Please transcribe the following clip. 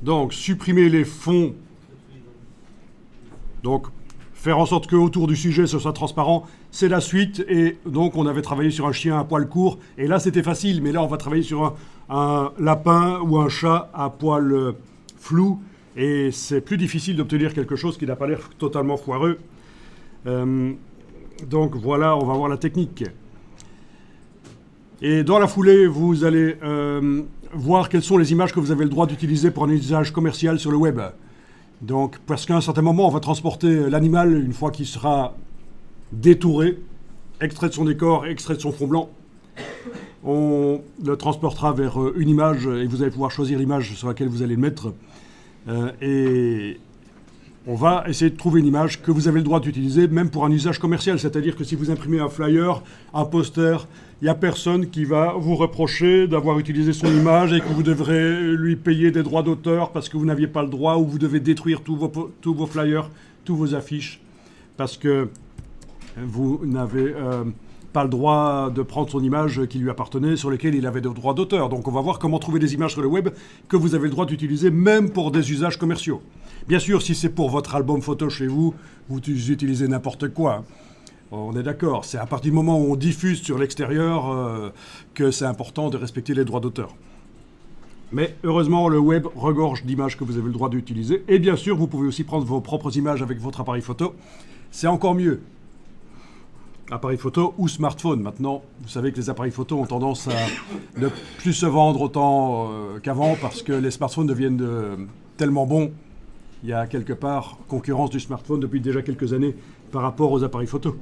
Donc, supprimer les fonds. Donc, faire en sorte qu'autour du sujet, ce soit transparent, c'est la suite. Et donc, on avait travaillé sur un chien à poil court. Et là, c'était facile. Mais là, on va travailler sur un lapin ou un chat à poil flou. Et c'est plus difficile d'obtenir quelque chose qui n'a pas l'air totalement foireux. Donc, voilà, on va voir la technique. Et dans la foulée, vous allez voir quelles sont les images que vous avez le droit d'utiliser pour un usage commercial sur le web. Donc, parce qu'à un certain moment, on va transporter l'animal une fois qu'il sera détouré, extrait de son décor, extrait de son fond blanc. On le transportera vers une image et vous allez pouvoir choisir l'image sur laquelle vous allez le mettre. Et on va essayer de trouver une image que vous avez le droit d'utiliser, même pour un usage commercial. C'est-à-dire que si vous imprimez un flyer, un poster, il n'y a personne qui va vous reprocher d'avoir utilisé son image et que vous devrez lui payer des droits d'auteur parce que vous n'aviez pas le droit, ou vous devez détruire tous vos flyers, tous vos affiches, parce que vous n'avez pas le droit de prendre son image qui lui appartenait, sur lesquelles il avait des droits d'auteur. Donc on va voir comment trouver des images sur le web que vous avez le droit d'utiliser, même pour des usages commerciaux. Bien sûr, si c'est pour votre album photo chez vous, vous utilisez n'importe quoi. On est d'accord, c'est à partir du moment où on diffuse sur l'extérieur que c'est important de respecter les droits d'auteur. Mais heureusement, le web regorge d'images que vous avez le droit d'utiliser. Et bien sûr, vous pouvez aussi prendre vos propres images avec votre appareil photo. C'est encore mieux. Appareil photo ou smartphone. Maintenant, vous savez que les appareils photo ont tendance à ne plus se vendre autant qu'avant parce que les smartphones deviennent tellement bons. Il y a quelque part concurrence du smartphone depuis déjà quelques années par rapport aux appareils photo.